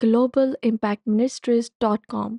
globalimpactministries.com।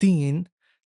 3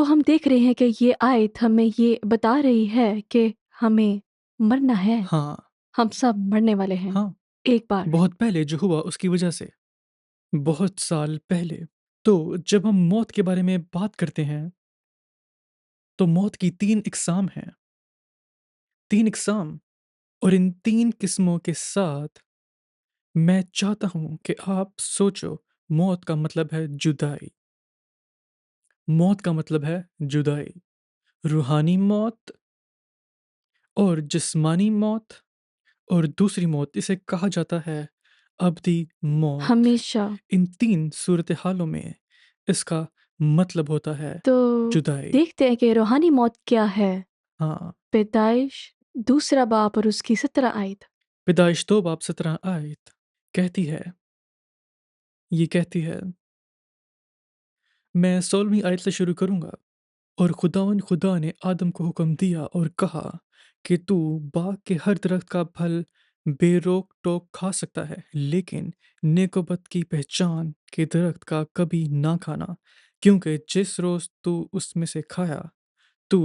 تو ہم دیکھ رہے ہیں کہ یہ آیت ہمیں یہ بتا رہی ہے کہ ہمیں مرنا ہے، ہاں ہم سب مرنے والے ہیں ہاں، ایک بار۔ بہت پہلے جو ہوا اس کی وجہ سے، بہت سال پہلے۔ تو جب ہم موت کے بارے میں بات کرتے ہیں تو موت کی 3 اقسام ہیں، 3 اقسام، اور ان 3 قسموں کے ساتھ میں چاہتا ہوں کہ آپ سوچو۔ موت کا مطلب ہے جدائی، موت کا مطلب ہے جدائی، روحانی موت اور جسمانی موت، اور دوسری موت اسے کہا جاتا ہے ابدی موت۔ ہمیشہ۔ ان 3 صورتحالوں میں اس کا مطلب ہوتا ہے تو جدائی۔ دیکھتے ہیں کہ روحانی موت کیا ہے۔ ہاں، پیدائش 2 باب اور اس کی 17 آیت۔ پیدائش 2 باب 17 آیت کہتی ہے، یہ کہتی ہے، میں 16ویں آیت سے شروع کروں گا۔ اور خدا نے آدم کو حکم دیا اور کہا کہ تو باغ کے ہر درخت کا پھل بے روک ٹوک کھا سکتا ہے، لیکن نیک و بد کی پہچان کے درخت کا کبھی نہ کھانا، کیونکہ جس روز تو اس میں سے کھایا تو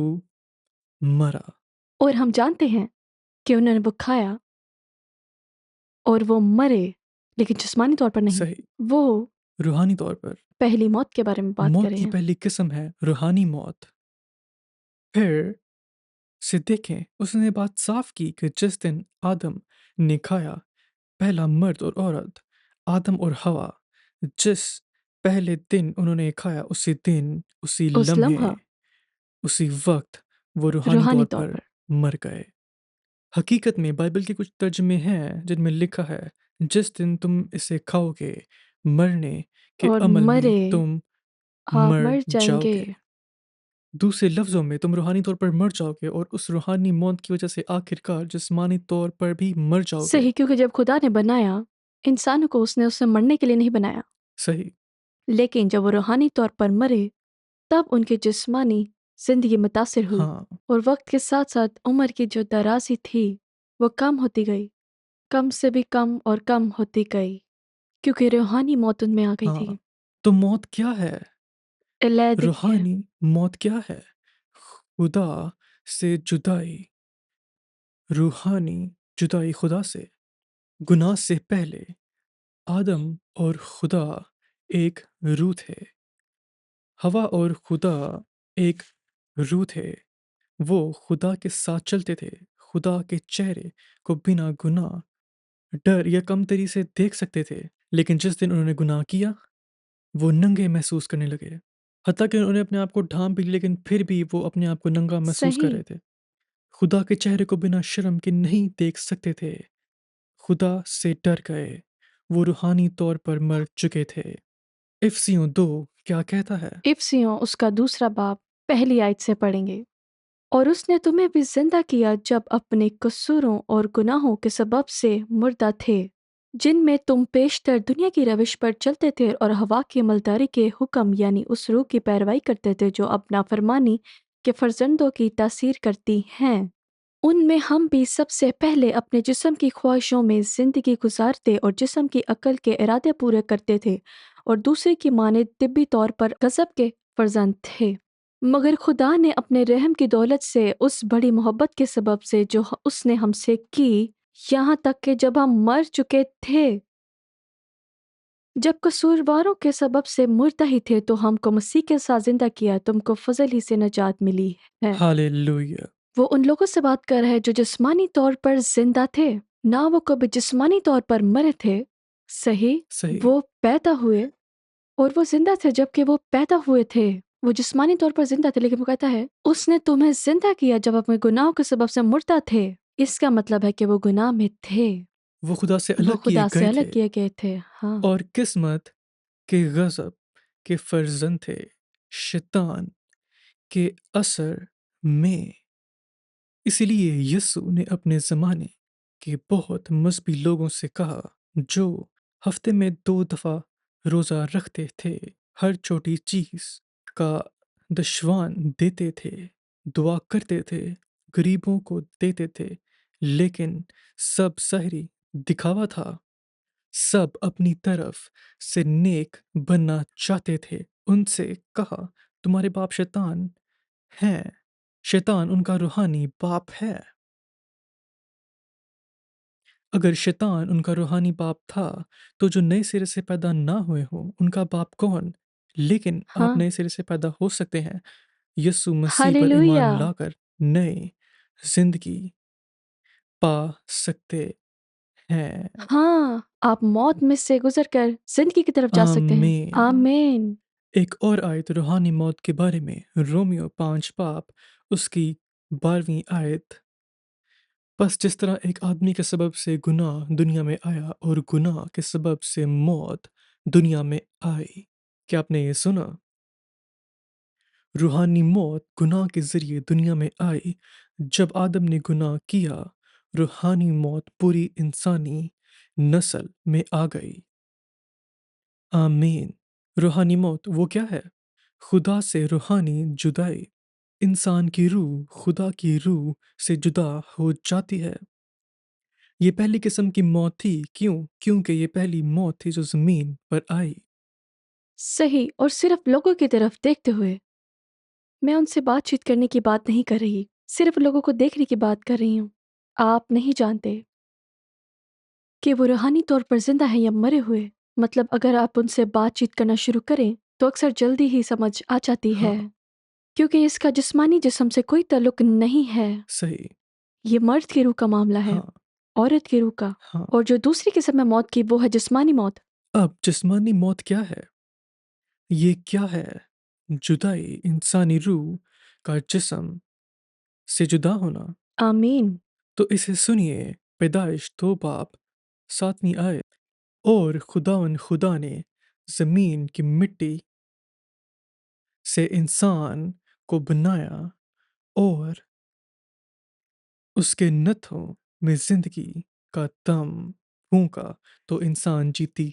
مرا۔ اور ہم جانتے ہیں کہ انہوں نے وہ کھایا اور وہ مرے، لیکن جسمانی طور پر نہیں، صحیح، وہ روحانی طور پر۔ پہلی موت کے بارے میں بات کر موت رہے کی ہیں۔ پہلی قسم ہے روحانی موت۔ پھر سے دیکھیں، اس نے بات صاف کی کہ جس دن آدم نے کھایا، پہلا مرد اور عورت آدم اور ہوا، جس پہلے دن انہوں نے کھایا، اسی دن، اسی اس لمحے، لمحہ اسی وقت وہ روحانی روحانی طور طور پر پر۔ مر گئے۔ حقیقت میں بائبل کے کچھ ترجمے ہیں جن میں لکھا ہے، جس دن تم اسے کھاؤ گے، مرنے کے اور عمل میں مرے، تم آپ مر مر جائیں جاؤ گے۔ گے۔ دوسرے لفظوں میں تم روحانی طور پر مر جاؤ گے، اور اس روحانی موت کی وجہ سے آخر کار جسمانی طور پر بھی مر جاؤ گے۔ صحیح، کیونکہ جب خدا نے بنایا انسانوں کو، اس نے اسے مرنے کے لیے نہیں بنایا، صحیح، لیکن جب وہ روحانی طور پر مرے تب ان کی جسمانی زندگی متاثر ہوئی، ہاں اور وقت کے ساتھ ساتھ عمر کی جو درازی تھی وہ کم ہوتی گئی، کم سے بھی کم اور کم ہوتی گئی، کیونکہ روحانی موت ان میں آ گئی ہاں، تھی۔ تو موت کیا ہے؟ علیحدگی ہے۔ روحانی موت کیا ہے؟ خدا سے جدائی، روحانی جدائی خدا سے۔ گناہ سے پہلے آدم اور خدا ایک روح تھے، ہوا اور خدا ایک روح تھے، وہ خدا کے ساتھ چلتے تھے، خدا کے چہرے کو بنا گناہ، ڈر یا کمتری سے دیکھ سکتے تھے، لیکن جس دن انہوں نے گناہ کیا، وہ ننگے محسوس کرنے لگے، حتیٰ کہ انہوں نے اپنے آپ کو ڈھانپ بھی لی، لیکن پھر بھی وہ اپنے آپ کو ننگا محسوس کر صحیح۔ رہے تھے۔ خدا کے چہرے کو بنا شرم کے نہیں دیکھ سکتے تھے، خدا سے ڈر گئے، وہ روحانی طور پر مر چکے تھے۔ افسیوں 2 کیا کہتا ہے؟ افسیوں اس کا 2 باب پہلی آیت سے پڑھیں گے۔ اور اس نے تمہیں بھی زندہ کیا جب اپنے قصوروں اور گناہوں کے سبب سے مردہ تھے، جن میں تم پیشتر دنیا کی روش پر چلتے تھے اور ہوا کی عملداری کے حکم یعنی اس روح کی پیروی کرتے تھے جو اپنا فرمانی کے فرزندوں کی تاثیر کرتی ہیں۔ ان میں ہم بھی سب سے پہلے اپنے جسم کی خواہشوں میں زندگی گزارتے اور جسم کی عقل کے ارادے پورے کرتے تھے، اور دوسرے کی مانند طبی طور پر غضب کے فرزند تھے۔ مگر خدا نے اپنے رحم کی دولت سے، اس بڑی محبت کے سبب سے جو اس نے ہم سے کی، یہاں تک کہ جب ہم مر چکے تھے، جب قصورواروں کے سبب سے مردہ ہی تھے، تو ہم کو مسیح کے ساتھ زندہ کیا، تم کو فضل ہی سے نجات ملی ہے۔ ہالےلویا۔ وہ ان لوگوں سے بات کر رہا ہے جو جسمانی طور پر زندہ تھے، نہ وہ کبھی جسمانی طور پر مرے تھے۔ صحیح، صحیح، وہ پیدا ہوئے اور وہ زندہ تھے جبکہ وہ پیدا ہوئے تھے، وہ جسمانی طور پر زندہ تھے، لیکن وہ کہتا ہے اس نے تمہیں زندہ کیا جب اپنے گناہوں کے سبب سے مردہ تھے۔ اس کا مطلب ہے کہ وہ گناہ میں تھے، وہ خدا سے وہ الگ کیے خدا سے گئے الگ تھے، کیے گئے تھے۔ ہاں، اور قسمت کے غضب کے فرزند تھے، شیطان کے اثر میں۔ اسی لیے یسوع نے اپنے زمانے کے بہت مذہبی لوگوں سے کہا، جو ہفتے میں 2 دفعہ روزہ رکھتے تھے، ہر چھوٹی چیز کا دشوان دیتے تھے، دعا کرتے تھے، غریبوں کو دیتے تھے، لیکن سب ظاہری دکھاوا تھا، سب اپنی طرف سے نیک بننا چاہتے تھے۔ ان سے کہا، تمہارے باپ شیطان ہیں، شیطان ان کا روحانی باپ ہے۔ اگر شیطان ان کا روحانی باپ تھا تو جو نئے سرے سے پیدا نہ ہوئے ہوں ان کا باپ کون؟ لیکن آپ ہاں، نئے سرے سے پیدا ہو سکتے ہیں، یسوع مسیح پر ہاللویہ! ایمان لا کر نئے زندگی پا سکتے ہیں۔ ہاں، آپ موت میں سے گزر کر زندگی کی طرف جا سکتے ہیں۔ آمین۔ آمین۔ ایک اور آیت روحانی موت کے بارے میں، رومیو 5 باب اس کی 12ویں آیت۔ بس جس طرح ایک آدمی کے سبب سے گناہ دنیا میں آیا اور گناہ کے سبب سے موت دنیا میں آئی۔ کیا آپ نے یہ سنا؟ روحانی موت گناہ کے ذریعے دنیا میں آئی۔ جب آدم نے گناہ کیا، روحانی موت پوری انسانی نسل میں آ گئی۔ آمین۔ روحانی موت وہ کیا ہے؟ خدا سے روحانی جدائی۔ انسان کی روح خدا کی روح سے جدا ہو جاتی ہے۔ یہ پہلی قسم کی موت تھی۔ کیوں؟ کیونکہ یہ پہلی موت تھی جو زمین پر آئی۔ صحیح، اور صرف لوگوں کی طرف دیکھتے ہوئے۔ میں ان سے بات چیت کرنے کی بات نہیں کر رہی، صرف لوگوں کو دیکھنے کی بات کر رہی ہوں۔ آپ نہیں جانتے کہ وہ روحانی طور پر زندہ ہیں یا مرے ہوئے۔ مطلب اگر آپ ان سے بات چیت کرنا شروع کریں تو اکثر جلدی ہی سمجھ آ جاتی ہاں، ہے، کیونکہ اس کا جسمانی جسم سے کوئی تعلق نہیں ہے۔ صحیح۔ یہ مرد کی روح کا معاملہ ہے، ہاں، عورت کی روح کا۔ ہاں۔ اور جو دوسری قسم ہے موت کی وہ ہے جسمانی موت۔ اب جسمانی موت کیا ہے؟ یہ کیا ہے؟ جدائی، انسانی روح کا جسم سے جدا ہونا۔ آمین۔ تو اسے سنیے، پیدائش 2 باب 7ویں آیت۔ اور خداوند خدا نے زمین کی مٹی سے انسان کو بنایا اور اس کے نتھوں میں زندگی کا دم پھونکا تو انسان جیتی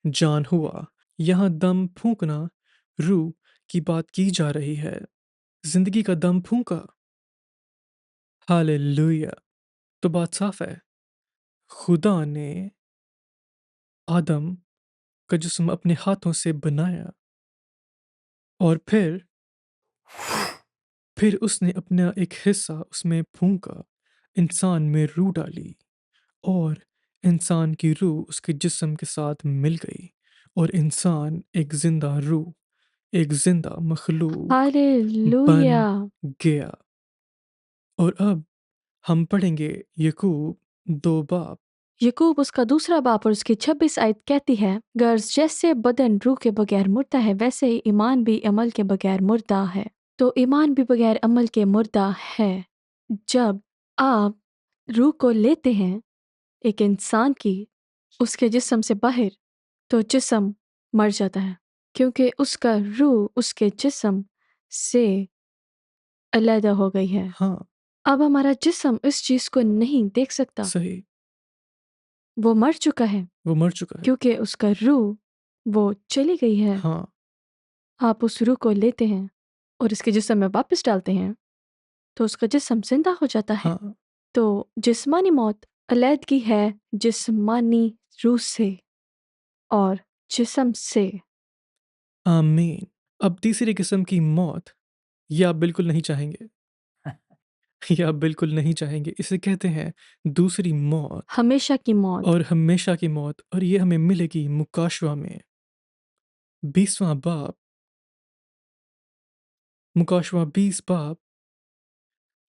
جان ہوا۔ یہاں دم پھونکنا روح کی بات کی جا رہی ہے۔ زندگی کا دم پھونکا۔ ہاللویہ۔ تو بات صاف ہے، خدا نے آدم کا جسم اپنے ہاتھوں سے بنایا اور پھر اس نے اپنا ایک حصہ اس میں پھونکا، انسان میں روح ڈالی، اور انسان کی روح اس کے جسم کے ساتھ مل گئی، اور انسان ایک زندہ روح، ایک زندہ مخلوق بن ہاللویہ۔ گیا۔ اور اب ہم پڑھیں گے یعقوب 2 باب۔ یعقوب اس کا دوسرا باپ اور اس کی 26 آیت کہتی ہے، غرض جیسے بدن روح کے بغیر مردہ ہے ویسے ہی ایمان بھی عمل کے بغیر مردہ ہے۔ تو ایمان بھی بغیر عمل کے مردہ ہے۔ جب آپ روح کو لیتے ہیں ایک انسان کی اس کے جسم سے باہر تو جسم مر جاتا ہے، کیونکہ اس کا روح اس کے جسم سے علیحدہ ہو گئی ہے۔ ہاں، اب ہمارا جسم اس چیز کو نہیں دیکھ سکتا، صحیح، وہ مر چکا ہے، وہ مر چکا ہے۔ کیونکہ اس کا روح وہ چلی گئی ہے۔ ہاں، آپ اس روح کو لیتے ہیں اور اس کے جسم میں واپس ڈالتے ہیں تو اس کا جسم زندہ ہو جاتا ہے۔ ہاں، تو جسمانی موت علیحدگی ہے جسمانی روح سے اور جسم سے۔ آمین۔ اب تیسری قسم کی موت، یہ آپ بالکل نہیں چاہیں گے، یہ آپ بالکل نہیں چاہیں گے۔ اسے کہتے ہیں دوسری موت ہمیشہ کی موت۔ اور ہمیشہ کی موت، اور یہ ہمیں ملے گی مکاشوہ میں 20واں باب، مکاشوہ 20 باب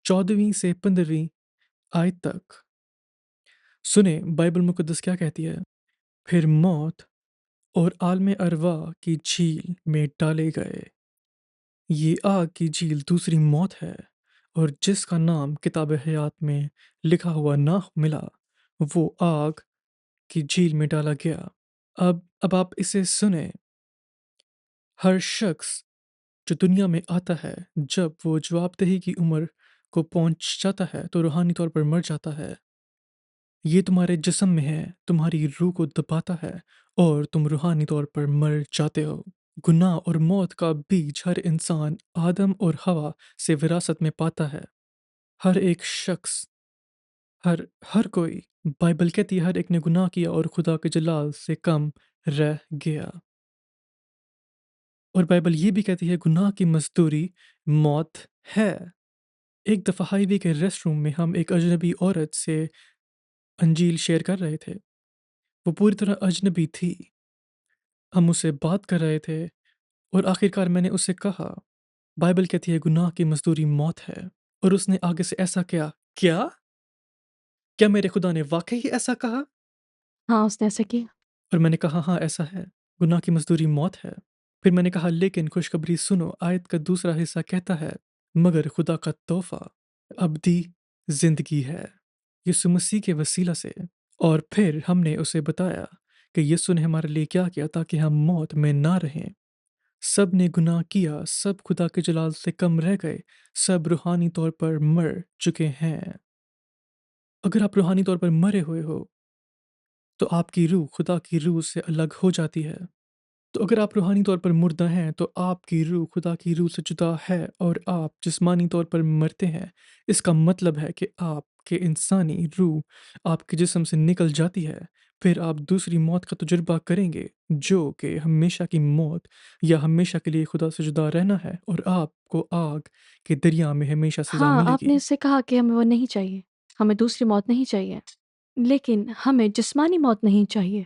14ویں سے 15ویں آیت تک۔ سنیں بائبل مقدس کیا کہتی ہے۔ پھر موت اور عالم ارواح کی جھیل میں ڈالے گئے۔ یہ آگ کی جھیل دوسری موت ہے، اور جس کا نام کتاب حیات میں لکھا ہوا نہ ملا وہ آگ کی جھیل میں ڈالا گیا۔ اب آپ اسے سنیں۔ ہر شخص جو دنیا میں آتا ہے جب وہ جواب دہی کی عمر کو پہنچ جاتا ہے تو روحانی طور پر مر جاتا ہے۔ یہ تمہارے جسم میں ہے، تمہاری روح کو دباتا ہے اور تم روحانی طور پر مر جاتے ہو۔ گناہ اور موت کا بیج ہر انسان آدم اور حوا سے وراثت میں پاتا ہے۔ ہر ایک شخص، ہر کوئی، بائبل کہتی ہے ہر ایک نے گناہ کیا اور خدا کے جلال سے کم رہ گیا۔ اور بائبل یہ بھی کہتی ہے گناہ کی مزدوری موت ہے۔ ایک دفعہ ہائی وے کے ریسٹ روم میں ہم ایک اجنبی عورت سے انجیل شیئر کر رہے تھے۔ وہ پوری طرح اجنبی تھی، ہم اس سے بات کر رہے تھے اور آخرکار میں نے اس سے کہا بائبل کہتی ہے گناہ کی مزدوری موت ہے، اور اس نے آگے سے ایسا کیا کیا میرے خدا نے واقعی ایسا کہا؟ ہاں اس نے ایسا کیا۔ اور میں نے کہا ہاں ایسا ہے، گناہ کی مزدوری موت ہے۔ پھر میں نے کہا لیکن خوشخبری سنو، آیت کا دوسرا حصہ کہتا ہے مگر خدا کا تحفہ ابدی زندگی ہے یسوع مسیح کے وسیلہ سے۔ اور پھر ہم نے اسے بتایا کہ یسوع نے ہمارے لیے کیا کیا تاکہ ہم موت میں نہ رہیں۔ سب نے گناہ کیا، سب خدا کے جلال سے کم رہ گئے، سب روحانی طور پر مر چکے ہیں۔ اگر آپ روحانی طور پر مرے ہوئے ہو تو آپ کی روح خدا کی روح سے الگ ہو جاتی ہے۔ تو اگر آپ روحانی طور پر مردہ ہیں تو آپ کی روح خدا کی روح سے جدا ہے اور آپ جسمانی طور پر مرتے ہیں۔ اس کا مطلب ہے کہ آپ کے انسانی روح آپ کے جسم سے نکل جاتی ہے، پھر آپ دوسری موت کا تجربہ کریں گے جو کہ ہمیشہ کی موت یا ہمیشہ کے لیے خدا سے جدا رہنا ہے، اور آپ کو آگ کے دریا میں ہمیشہ سزا ہاں ملے آپ گی۔ نے اس سے کہا کہ ہمیں وہ نہیں چاہیے، ہمیں دوسری موت نہیں چاہیے، لیکن ہمیں جسمانی موت نہیں چاہیے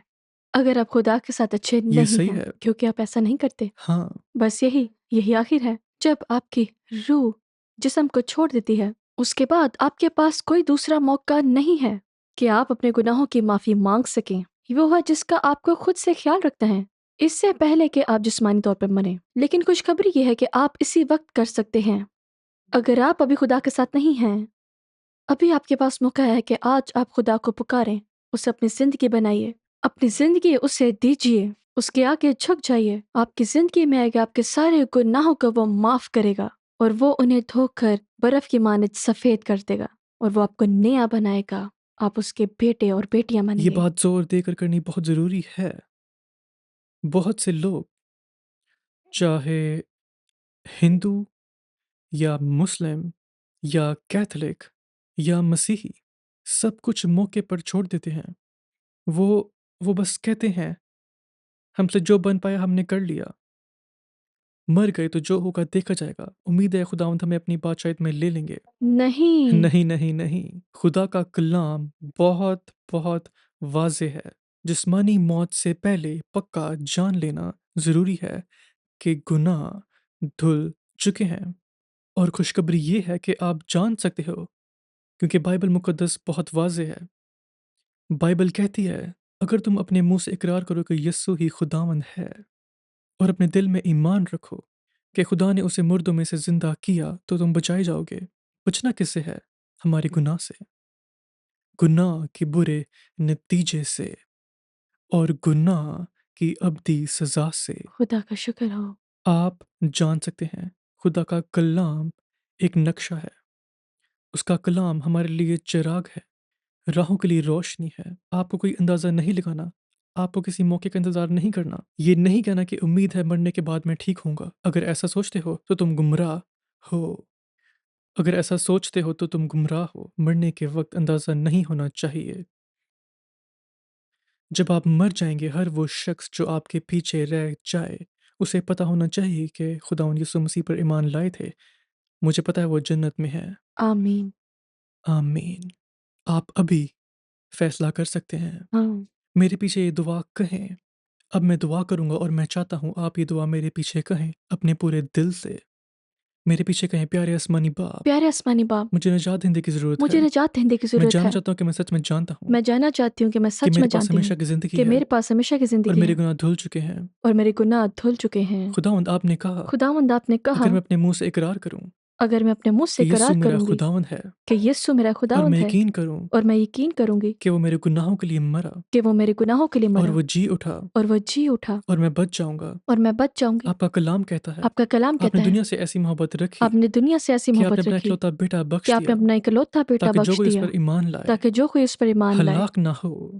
اگر آپ خدا کے ساتھ اچھے یہ نہیں صحیح ہیں، ہے۔ کیونکہ آپ ایسا نہیں کرتے۔ ہاں، بس یہی آخر ہے، جب آپ کی روح جسم کو چھوڑ دیتی ہے اس کے بعد آپ کے پاس کوئی دوسرا موقع نہیں ہے کہ آپ اپنے گناہوں کی معافی مانگ سکیں۔ وہ ہے جس کا آپ کو خود سے خیال رکھنا ہے اس سے پہلے کہ آپ جسمانی طور پر مریں۔ لیکن خوشخبری یہ ہے کہ آپ اسی وقت کر سکتے ہیں۔ اگر آپ ابھی خدا کے ساتھ نہیں ہیں، ابھی آپ کے پاس موقع ہے کہ آج آپ خدا کو پکاریں، اسے اپنی زندگی بنائیے، اپنی زندگی اسے دیجیے، اس کے آگے جھک جائیے۔ آپ کی زندگی میں آئے گا، آپ کے سارے گناہوں کو وہ معاف کرے گا اور وہ انہیں دھو کر برف کی مانند سفید کر دے گا اور وہ آپ کو نیا بنائے گا۔ آپ اس کے بیٹے اور بیٹیاں بنیں یہ گے۔ بات زور دے کر کرنی بہت ضروری ہے۔ بہت سے لوگ چاہے ہندو یا مسلم یا کیتھولک یا مسیحی سب کچھ موقع پر چھوڑ دیتے ہیں۔ وہ بس کہتے ہیں ہم سے جو بن پایا ہم نے کر لیا، مر گئے تو جو ہوگا دیکھا جائے گا، امید ہے خداوند ہمیں اپنی بادشاہت میں لے لیں گے۔ نہیں، نہیں نہیں نہیں، خدا کا کلام بہت بہت واضح ہے۔ جسمانی موت سے پہلے پکا جان لینا ضروری ہے کہ گناہ دھل چکے ہیں، اور خوشخبری یہ ہے کہ آپ جان سکتے ہو کیونکہ بائبل مقدس بہت واضح ہے۔ بائبل کہتی ہے اگر تم اپنے منہ سے اقرار کرو کہ یسوع ہی خداوند ہے اور اپنے دل میں ایمان رکھو کہ خدا نے اسے مردوں میں سے زندہ کیا تو تم بچائے جاؤ گے۔ بچنا کس سے ہے؟ ہمارے گناہ سے، گناہ کے برے نتیجے سے، اور گناہ کی ابدی سزا سے۔ خدا کا شکر ہو۔ آپ جان سکتے ہیں خدا کا کلام ایک نقشہ ہے، اس کا کلام ہمارے لیے چراغ ہے، راہوں کے لیے روشنی ہے۔ آپ کو کوئی اندازہ نہیں لگانا، آپ کو کسی موقع کا انتظار نہیں کرنا، یہ نہیں کہنا کہ امید ہے مرنے کے بعد میں ٹھیک ہوں گا۔ اگر ایسا سوچتے ہو تو تم گمراہ ہو، اگر ایسا سوچتے ہو تو تم گمراہ ہو۔ مرنے کے وقت اندازہ نہیں ہونا چاہیے۔ جب آپ مر جائیں گے، ہر وہ شخص جو آپ کے پیچھے رہ جائے اسے پتہ ہونا چاہیے کہ خداوند یسوع مسیح پر ایمان لائے تھے، مجھے پتہ ہے وہ جنت میں ہے۔ آمین۔ آمین۔ آپ ابھی فیصلہ کر سکتے ہیں۔ ہاں، میرے پیچھے یہ دعا کہیں، اب میں دعا کروں گا اور میں چاہتا ہوں آپ یہ دعا میرے پیچھے کہیں اپنے پورے دل سے۔ میرے پیچھے کہیں پیارے آسمانی باپ، پیارے آسمانی باپ، مجھے نجات دہندے کی ضرورت ہے۔ مجھے نجات دہندے کی میں ضرورت جاننا ہے۔ چاہتا ہوں کہ میں سچ میں جانتا ہوں میں جاننا چاہتی ہوں کہ میں کہ سچ میرے میں پاس جانتی ہمیشہ ہوں کی زندگی کہ ہے میرے پاس ہمیشہ کی اور زندگی میرے ہے گناہ دھل چکے ہیں۔ اور میرے گناہ دھل چکے ہیں۔ خداوند آپ نے کہا خداوند آپ نے کہا اگر میں اپنے منہ سے اقرار کروں اگر میں اپنے منہ کہ سے یسوع قرار میرا کروں گی خداوند ہے کہ یسوع میرا اور میں خداوند ہے یقین کروں اور میں یقین کروں گی کہ وہ میرے گناہوں کے لیے مرا کہ وہ میرے گناہوں کے لیے اور مرا وہ جی اٹھا اور وہ جی اٹھا اور میں بچ جاؤں گا، اور میں بچ جاؤں گی۔ آپ کا کلام کہتا ہے آپ کا کلام آپ نے کہتا ہے دنیا سے ایسی محبت رکھی آپ نے دنیا سے ایسی کہ آپ نے محبت اپنا رکھی اکلوتا بیٹا کہ بخش آپ نے دیا اپنا اکلوتا بیٹا تاکہ جو بخش کوئی اس دیا پر ایمان لائے تاکہ جو کوئی اس پر ایمان لائے ہلاک نہ ہو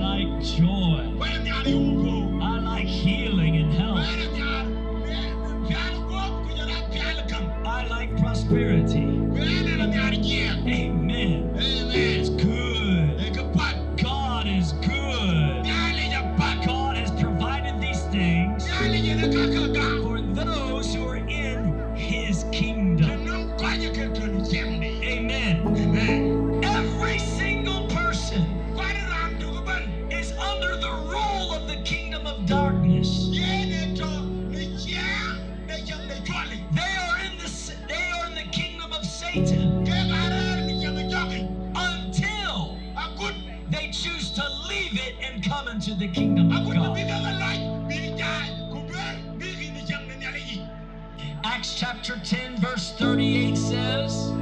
like joy. I like healing and health. I like prosperity. Amen. It's good. God is good. God has provided these things for those who are in His kingdom. Amen. Every single person is under the rule of the kingdom of darkness. They are in the kingdom of Satan until they choose to leave it and come into the kingdom of God. Acts chapter 10 verse 38 says,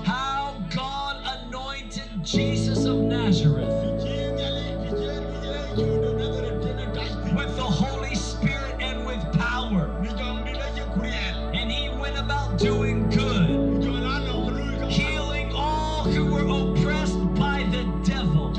how God anointed Jesus of Nazareth with the Holy Spirit and with power. And He went about doing good, healing all who were oppressed by the devil,